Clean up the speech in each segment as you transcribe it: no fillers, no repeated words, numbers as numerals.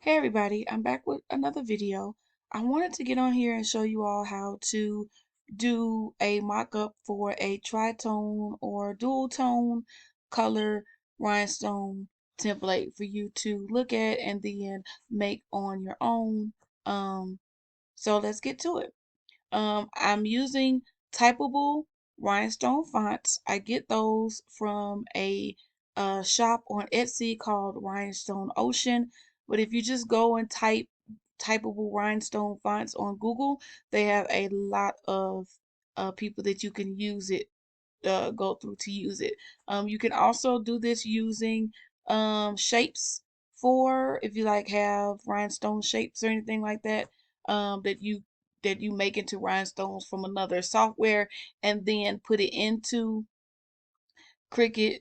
Hey everybody, I'm back with another video. I wanted to get on here and show you all how to do a mock-up for a tritone or dual tone color rhinestone template for you to look at and then make on your own. So let's get to it. I'm using typable rhinestone fonts. I get those from a shop on Etsy called Rhinestone Ocean. But if you just go and type typable rhinestone fonts on Google, they have a lot of people that you can use it go through to use it. You can also do this using shapes for if you like have rhinestone shapes or anything like that that you make into rhinestones from another software and then put it into Cricut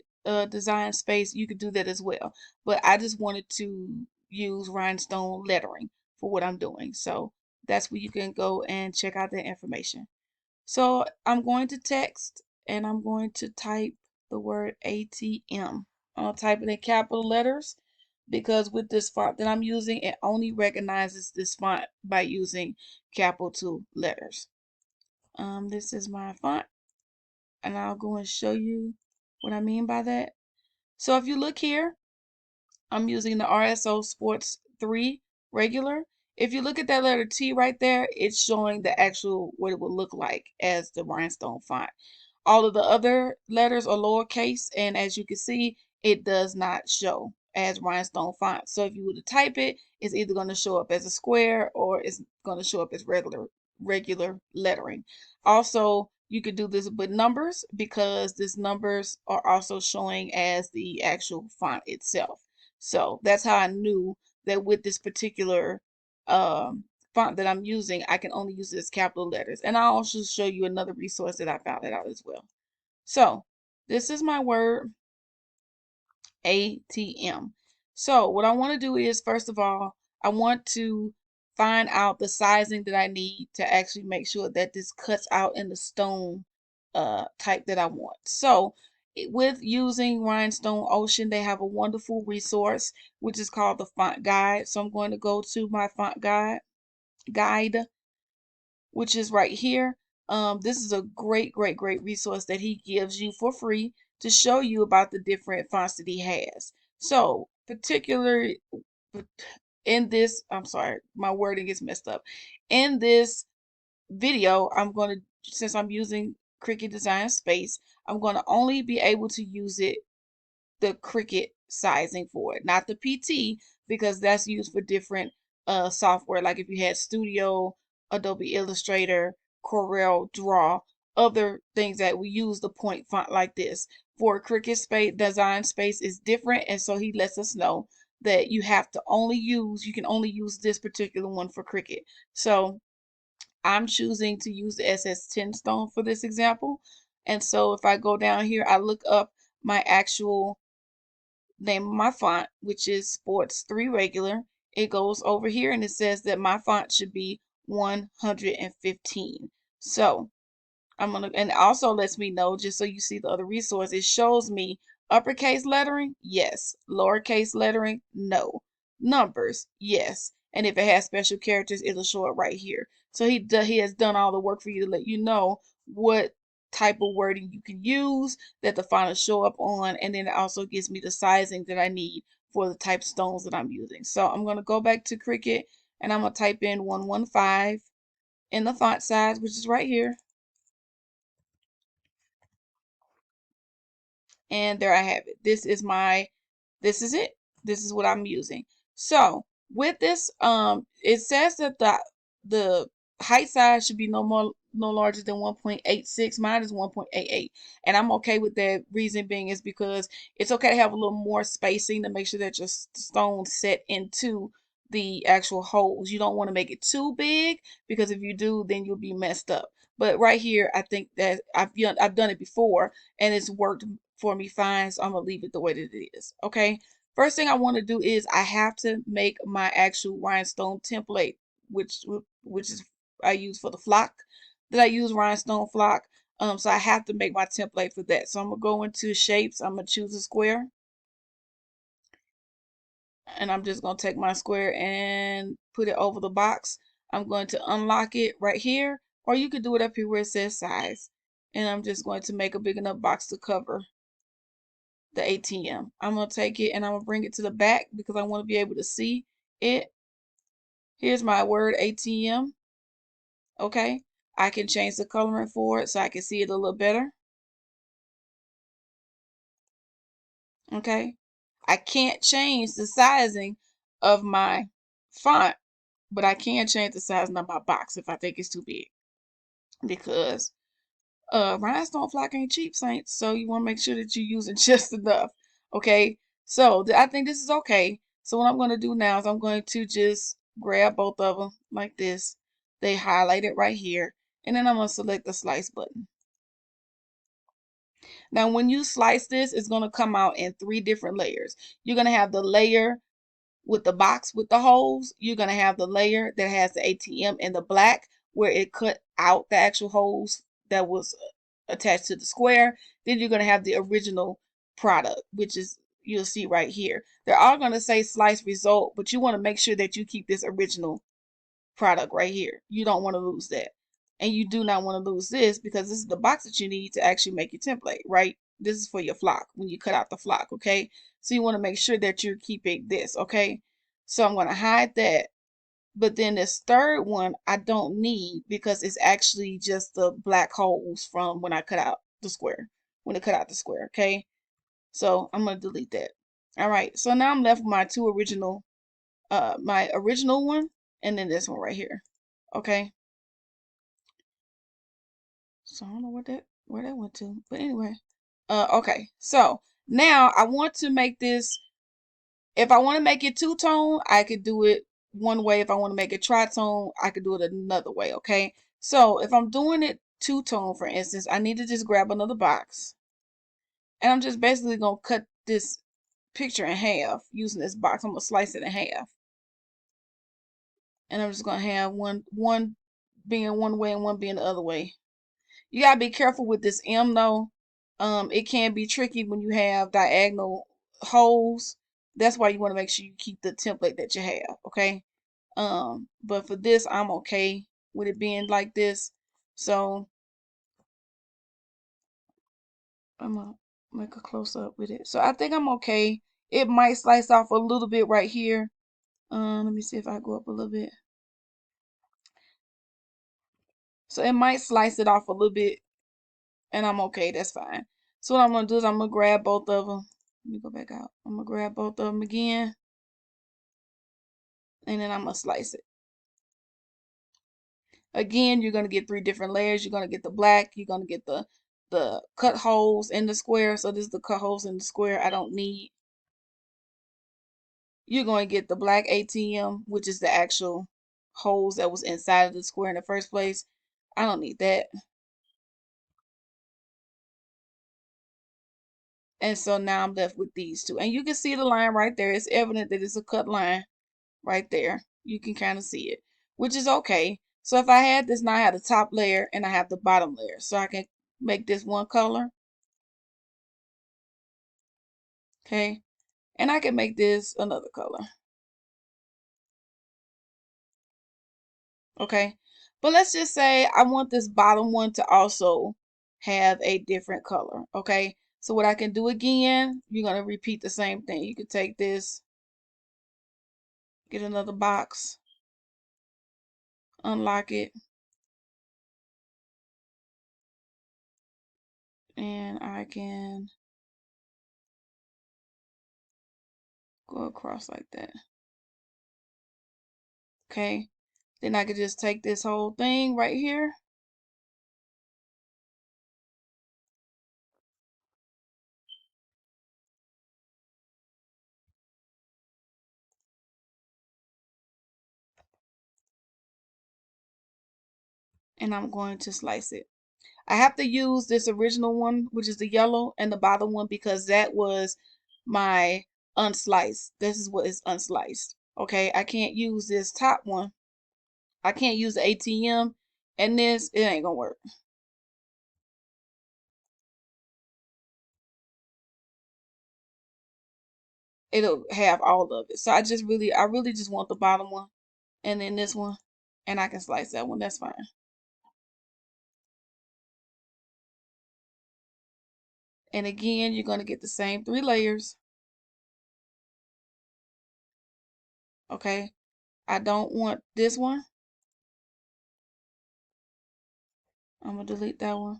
design space. You could do that as well. But I just wanted to use rhinestone lettering for what I'm doing. So that's where you can go and check out that information. So I'm going to text and I'm going to type the word ATM. I'll type it in capital letters because with this font that I'm using, it only recognizes this font by using capital letters. This is my font and I'll go and show you what I mean by that. So if you look here, I'm using the RSO Sports 3 regular. If you look at that letter T right there, it's showing the actual what it would look like as the rhinestone font. All of the other letters are lowercase, and as you can see, it does not show as rhinestone font. So if you were to type it, it's either going to show up as a square or it's going to show up as regular lettering. Also, you could do this with numbers because these numbers are also showing as the actual font itself. So that's how I knew that with this particular font that I'm using, I can only use it as capital letters. And I'll also show you another resource that I found it out as well. So this is my word ATM. So what I want to do is, first of all, I want to find out the sizing that I need to actually make sure that this cuts out in the stone type that I want. So with using Rhinestone Ocean, they have a wonderful resource which is called the font guide. So I'm going to go to my font guide, which is right here. This is a great resource that he gives you for free to show you about the different fonts that he has. So, particularly in this, I'm sorry, my wording is messed up. In this video, since I'm using Cricut Design Space, I'm going to only be able to use the Cricut sizing for it, not the PT, because that's used for different software. Like if you had Studio, Adobe Illustrator, Corel Draw, other things that we use the point font like this. For Cricut Space Design Space is different, and so he lets us know that you can only use this particular one for Cricut. So I'm choosing to use the SS10 stone for this example. And so if I go down here, I look up my actual name of my font, which is Sports 3 regular. It goes over here and it says that my font should be 115. So and it also lets me know, just so you see the other resource, it shows me uppercase lettering, yes. Lowercase lettering, no. Numbers, yes. And if it has special characters, it'll show it right here. So he has done all the work for you to let you know what type of wording you can use that the font will show up on, and then it also gives me the sizing that I need for the type stones that I'm using. So I'm going to go back to Cricut and I'm going to type in 115 in the font size, which is right here. And there I have it. This is it. This is what I'm using. So with this, it says that the height size should be no larger than 1.86. Mine is 1.88, and I'm okay with that. Reason being is because it's okay to have a little more spacing to make sure that your stones set into the actual holes. You don't want to make it too big because if you do, then you'll be messed up. But right here, I think that I've done it before and it's worked for me fine, so I'm gonna leave it the way that it is. Okay. First thing I want to do is I have to make my actual rhinestone template, which is I use for the flock that I use rhinestone flock. So I have to make my template for that. So I'm gonna go into shapes. I'm gonna choose a square. And I'm just going to take my square and put it over the box. I'm going to unlock it right here, or you could do it up here where it says size. And I'm just going to make a big enough box to cover the ATM. I'm going to take it and I'm going to bring it to the back because I want to be able to see it. Here's my word ATM. Okay. I can change the coloring for it so I can see it a little better. Okay. I can't change the sizing of my font, but I can change the sizing of my box if I think it's too big. Because rhinestone flock ain't cheap, Saints, so you want to make sure that you're using just enough. Okay, so I think this is okay. So what I'm going to do now is I'm going to just grab both of them like this. They highlighted right here, and then I'm going to select the slice button. Now when you slice this, it's going to come out in 3 different layers. You're going to have the layer with the box with the holes. You're going to have the layer that has the ATM in the black where it cut out the actual holes that was attached to the square. Then you're going to have the original product, which is, you'll see right here. They're all going to say slice result, but you want to make sure that you keep this original product right here. You don't want to lose that. And you do not want to lose this because this is the box that you need to actually make your template, right? This is for your flock when you cut out the flock, okay? So you want to make sure that you're keeping this, okay? So I'm going to hide that. But then this third one I don't need because it's actually just the black holes from when I cut out the square. When it cut out the square, okay? So I'm going to delete that. All right, so now I'm left with my two original, my original one and then this one right here, okay? So I don't know where that went to, but anyway. Okay. So now I want to make this. If I want to make it two-tone, I could do it one way. If I want to make it tritone, I could do it another way. Okay. So if I'm doing it two-tone, for instance, I need to just grab another box, and I'm just basically gonna cut this picture in half using this box. I'm gonna slice it in half, and I'm just gonna have one being one way and one being the other way. You gotta be careful with this M though. It can be tricky when you have diagonal holes. That's why you want to make sure you keep the template that you have, okay? But for this, I'm okay with it being like this. So I'm gonna make a close up with it. So I think I'm okay. It might slice off a little bit right here. Let me see if I go up a little bit. So it might slice it off a little bit, and I'm okay. That's fine. So what I'm gonna do is I'm gonna grab both of them. Let me go back out. I'm gonna grab both of them again, and then I'm gonna slice it. Again, you're gonna get 3 different layers. You're gonna get the black. You're gonna get the cut holes in the square. So this is the cut holes in the square I don't need. You're going to get the black ATM, which is the actual holes that was inside of the square in the first place. I don't need that. And so now I'm left with these two. And you can see the line right there. It's evident that it's a cut line right there. You can kind of see it, which is okay. So if I had this, now I have the top layer and I have the bottom layer. So I can make this one color. Okay. And I can make this another color. Okay. But let's just say I want this bottom one to also have a different color. Okay. So what I can do again, you're going to repeat the same thing. You could take this, get another box, unlock it, and I can go across like that. Okay. Then I could just take this whole thing right here. And I'm going to slice it. I have to use this original one, which is the yellow, and the bottom one because that was my unsliced. This is what is unsliced. Okay, I can't use this top one. I can't use the ATM, and this, it ain't gonna work. it'll have all of it. So I really just want the bottom one, and then this one, and I can slice that one. That's fine. And again, you're going to get the same 3 layers. Okay. I don't want this one. I'm going to delete that one.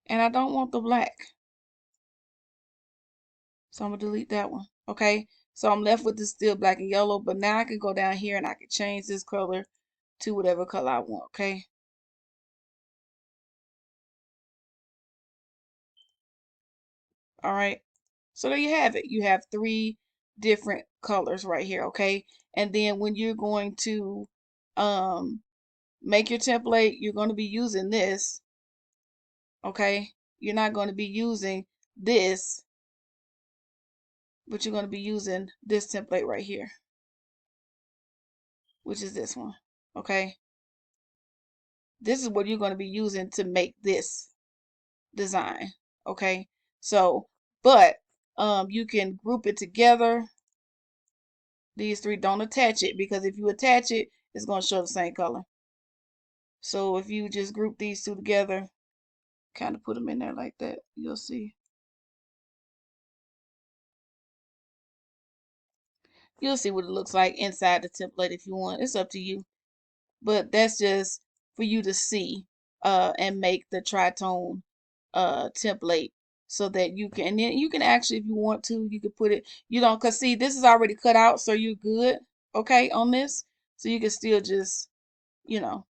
And I don't want the black. So I'm going to delete that one. Okay. So I'm left with this still black and yellow. But now I can go down here and I can change this color to whatever color I want. Okay. All right. So there you have it. You have 3 different colors right here. Okay. And then when you're going to make your template, you're going to be using this. Okay. You're not going to be using this, but you're going to be using this template right here, which is this one. Okay. This is what you're going to be using to make this design. Okay. So, but you can group it together. These 3, don't attach it, because if you attach it, it's going to show the same color. So if you just group these 2 together, kind of put them in there like that, you'll see. You'll see what it looks like inside the template if you want. It's up to you. But that's just for you to see and make the tritone template so that you can, and then you can actually, if you want to, you can put it, you know, because see, this is already cut out, so you're good, okay, on this. So you can still just, you know,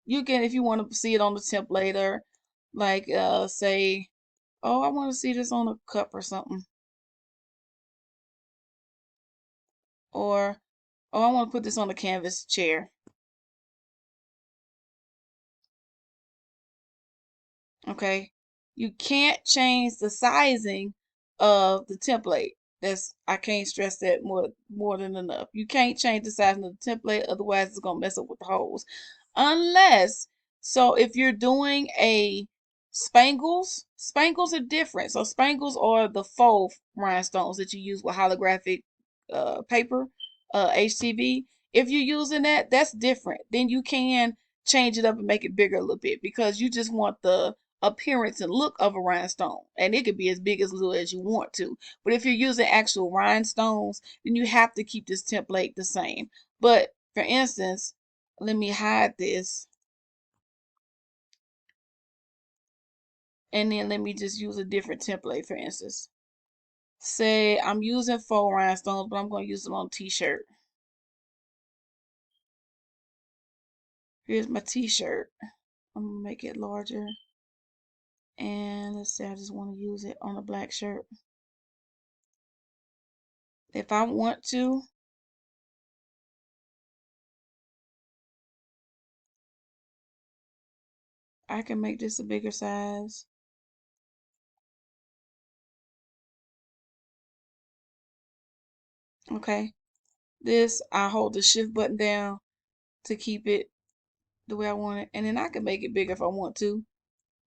you can, if you want to see it on the template, or like say, oh, I want to see this on a cup or something, or oh, I want to put this on a canvas chair. Okay, you can't change the sizing of the template. I can't stress that more than enough. You can't change the sizing of the template, otherwise it's gonna mess up with the holes. Unless, so if you're doing a spangles are different. So spangles are the faux rhinestones that you use with holographic paper, HTV. If you're using that, that's different. Then you can change it up and make it bigger a little bit, because you just want the appearance and look of a rhinestone, and it could be as big as little as you want to. But if you're using actual rhinestones, then you have to keep this template the same. But for instance, let me hide this, and then let me just use a different template. For instance, say I'm using faux rhinestones, but I'm going to use them on a t-shirt. Here's my t-shirt. I'm going to make it larger, and let's say I just want to use it on a black shirt. If I want to, I can make this a bigger size. Okay. This, I hold the shift button down to keep it the way I want it. And then I can make it bigger if I want to.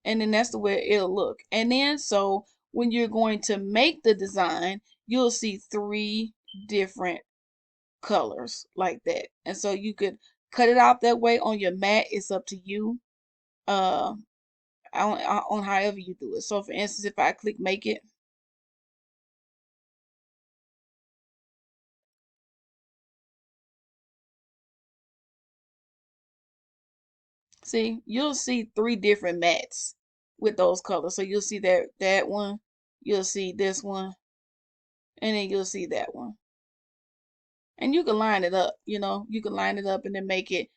And then that's the way it'll look. And then, so when you're going to make the design, you'll see 3 different colors like that. And so you could cut it out that way on your mat. It's up to you. Uh, on however you do it. So for instance, if I click make it, see, you'll see 3 different mats with those colors. So you'll see that one, you'll see this one, and then you'll see that one. And you can line it up, you know, you can line it up and then make it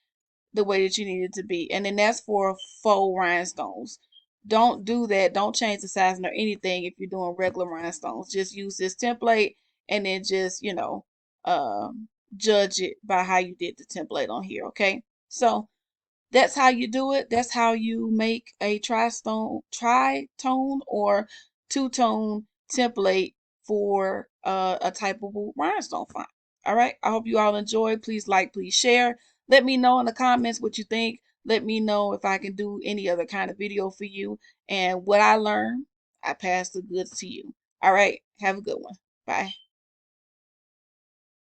the way that you need it to be. And then that's for faux rhinestones. Don't do that. Don't change the sizing or anything if you're doing regular rhinestones. Just use this template, and then just, you know, judge it by how you did the template on here. Okay. So that's how you do it. That's how you make a tritone or two-tone template for a type of rhinestone font. All right. I hope you all enjoy. Please like, please share. Let me know in the comments what you think. Let me know if I can do any other kind of video for you. And what I learned, I pass the goods to you. All right. Have a good one. Bye.